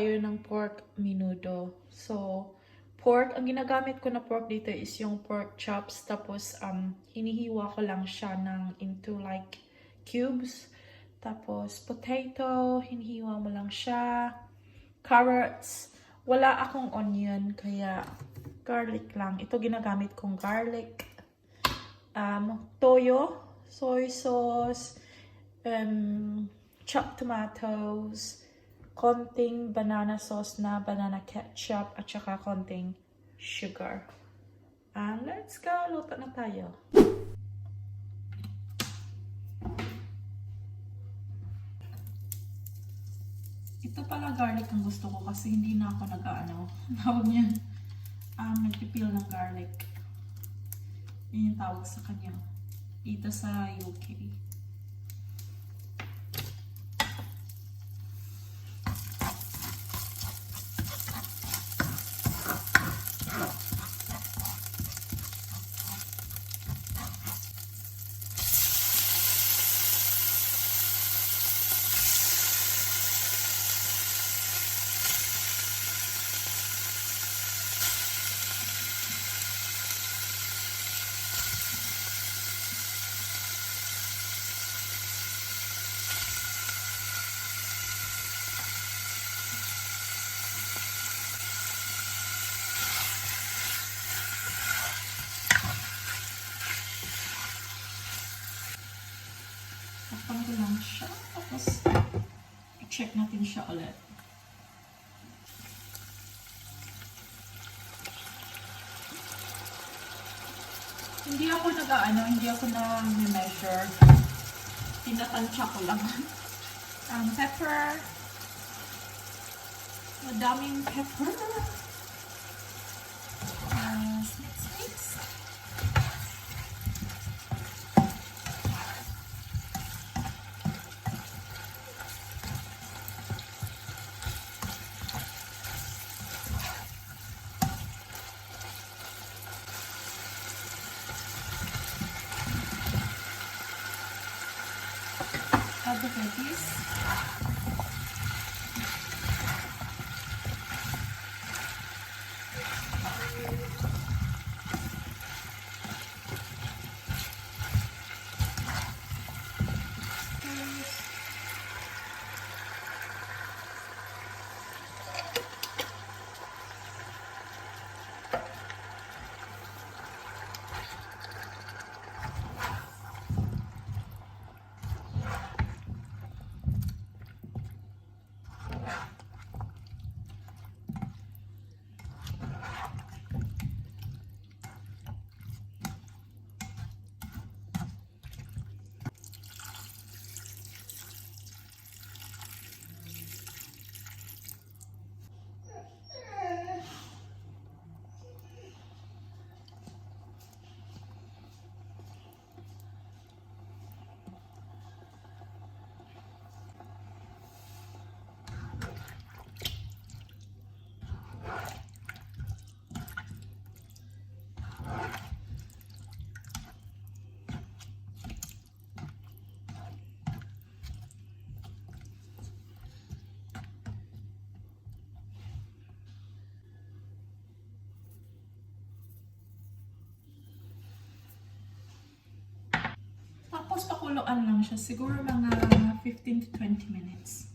tayo ng pork menudo. So, pork, ang ginagamit ko na pork dito is yung pork chops. Tapos, hinihiwa ko lang siya into like cubes. Tapos, potato, hinihiwa mo lang siya. Carrots, wala akong onion, kaya garlic lang. Ito ginagamit kong garlic. Toyo, soy sauce, chopped tomatoes, konting banana sauce na banana ketchup, at saka konting sugar. And let's go! Luto na tayo. Ito pala garlic ang gusto ko kasi hindi na ako tawag niya, nagpipil ng garlic. Yun yung tawag sa kanya. Dito sa UK. Tapang ko lang siya. Tapos, i-check natin siya ulit. Hindi ako nag-measure. Tinatansya ko lang. Pepper. Madaming pepper. Mix. Add the veggies. Tapos pakuluan lang siya. Siguro mga 15 to 20 minutes.